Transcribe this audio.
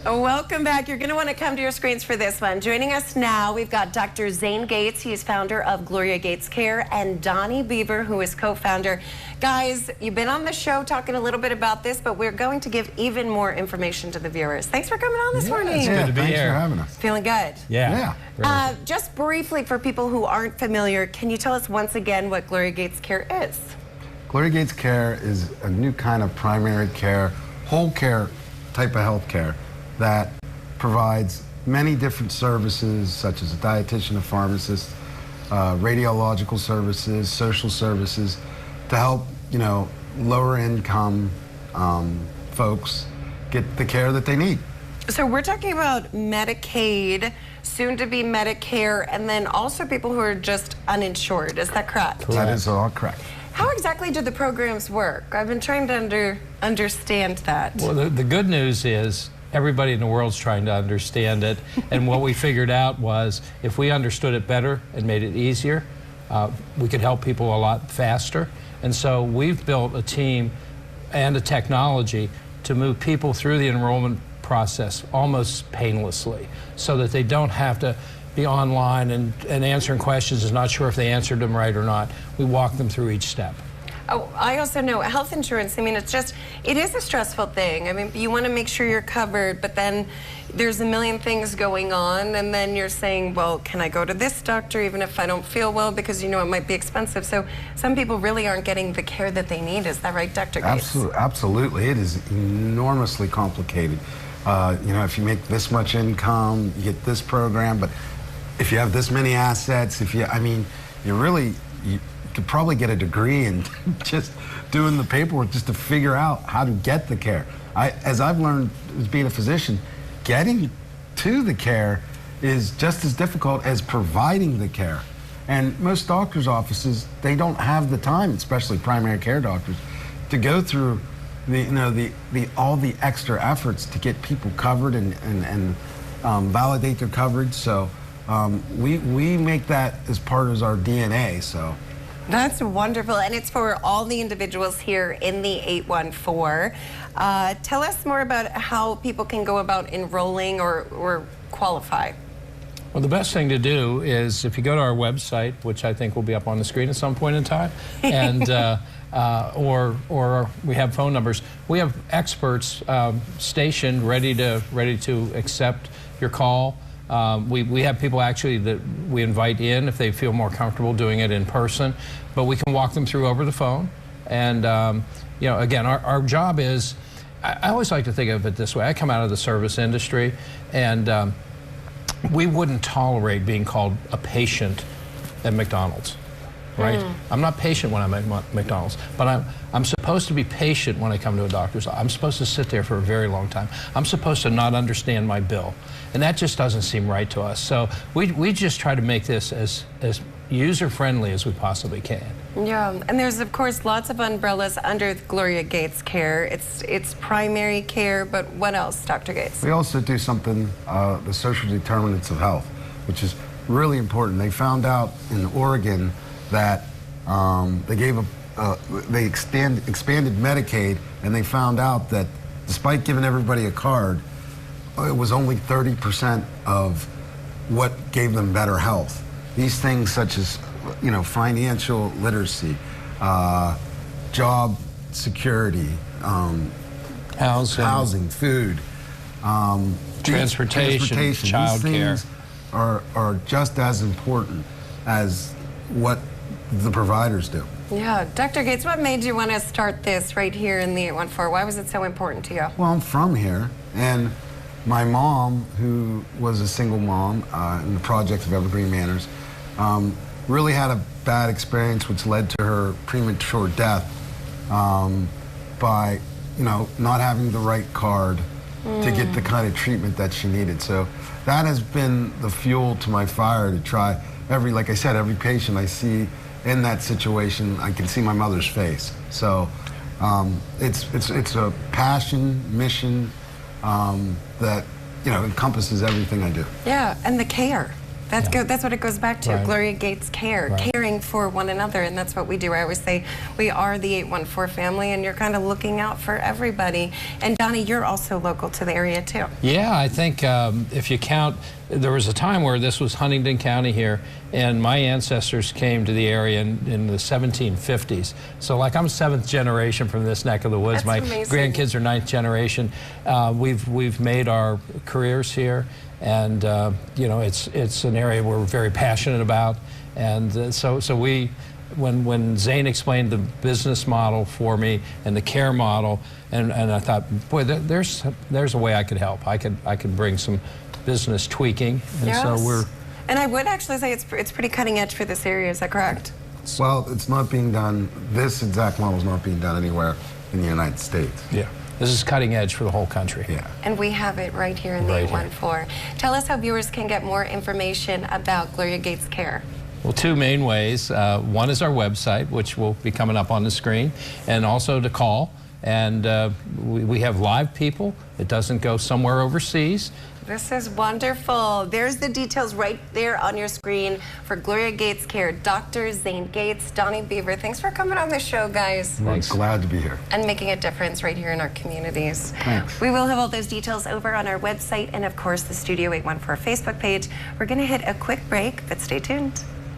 Welcome back. You're going to want to come to your screens for this one. Joining us now, we've got Dr. Zane Gates. He is founder of Gloria Gates Care, and Donnie Beaver, who is co-founder. Guys, you've been on the show talking a little bit about this, but we're going to give even more information to the viewers. Thanks for coming on this morning. It's good to be Thanks here. for having us. Feeling good? Yeah. Just briefly, for people who aren't familiar, can you tell us once again what Gloria Gates Care is? Gloria Gates Care is a new kind of primary care, whole care type of health care that provides many different services, such as a dietitian, a pharmacist, radiological services, social services, to help, lower income folks get the care that they need. So we're talking about Medicaid, soon to be Medicare, and then also people who are just uninsured. Is that correct? That is all correct. How exactly do the programs work? I've been trying to understand that. Well, the good news is everybody in the world's trying to understand it, and what we figured out was if we understood it better and made it easier, we could help people a lot faster. And so we've built a team and a technology to move people through the enrollment process almost painlessly, so that they don't have to be online and answering questions and not sure if they answered them right or not. We walk them through each step. Oh, I also know health insurance, it is a stressful thing. I mean, you want to make sure you're covered, but then there's a million things going on, and then you're saying, well, can I go to this doctor even if I don't feel well, because it might be expensive. So some people really aren't getting the care that they need. Is that right, Dr. Gates? Absolutely. It is enormously complicated. If you make this much income, you get this program, but if you have this many assets, you could probably get a degree in just doing the paperwork just to figure out how to get the care. As I've learned as being a physician, getting to the care is just as difficult as providing the care. And most doctors' offices, they don't have the time, especially primary care doctors, to go through all the extra efforts to get people covered and validate their coverage. So we make that as part of our DNA. So. That's wonderful, and it's for all the individuals here in the 814. Tell us more about how people can go about enrolling or qualify. Well, the best thing to do is if you go to our website, which I think will be up on the screen at some point in time, and or we have phone numbers. We have experts stationed ready to accept your call. We have people actually that we invite in if they feel more comfortable doing it in person, but we can walk them through over the phone. And again, our job is, I always like to think of it this way. I come out of the service industry, and we wouldn't tolerate being called a patient at McDonald's, right? I'm not patient when I'm at McDonald's, but I'm supposed to be patient when I come to a doctor's office. I'm supposed to sit there for a very long time. I'm supposed to not understand my bill. And that just doesn't seem right to us. So we just try to make this as user-friendly as we possibly can. Yeah, and there's, of course, lots of umbrellas under Gloria Gates Care. It's primary care, but what else, Dr. Gates? We also do something, the social determinants of health, which is really important. They found out in Oregon that they expanded Medicaid, and they found out that despite giving everybody a card, it was only 30% of what gave them better health. These things such as, financial literacy, job security, housing, food, transportation, child care, these things are just as important as what the providers do. Yeah, Dr. Gates, what made you want to start this right here in the 814? Why was it so important to you? Well, I'm from here, and my mom, who was a single mom in the projects of Evergreen Manors, really had a bad experience which led to her premature death by, not having the right card to get the kind of treatment that she needed. So that has been the fuel to my fire to try like I said, every patient I see in that situation, I can see my mother's face. So it's a passion, mission that encompasses everything I do. Yeah, and the care. That's good. That's what it goes back to. Right. Gloria Gates Care, Right. caring for one another, and that's what we do. I always say we are the 814 family, and you're kind of looking out for everybody. And Donnie, you're also local to the area too. Yeah, I think if you count, there was a time where this was Huntington County here, and my ancestors came to the area in the 1750s. So like I'm 7th generation from this neck of the woods. That's My amazing. grandkids are 9th generation. We've made our careers here, and you know, it's an area we're very passionate about. And so we, when Zane explained the business model for me and the care model, and I thought, boy, there's a way I could help. I could bring some business tweaking, and Yes. so we're. And I would actually say it's pretty cutting edge for this area. Is that correct? Well, it's not being done, this exact model is not being done anywhere in the United States. Yeah, this is cutting edge for the whole country. Yeah. And we have it right here in the Right 814. Tell us how viewers can get more information about Gloria Gates Care. Well, two main ways. One is our website, which will be coming up on the screen, and also to call. And we have live people. It doesn't go somewhere overseas. This is wonderful. There's the details right there on your screen for Gloria Gates Care. Dr. Zane Gates, Donnie Beaver, thanks for coming on the show, guys. We're glad to be here. And making a difference right here in our communities. Thanks. We will have all those details over on our website and, of course, the Studio 814 Facebook page. We're going to hit a quick break, but stay tuned.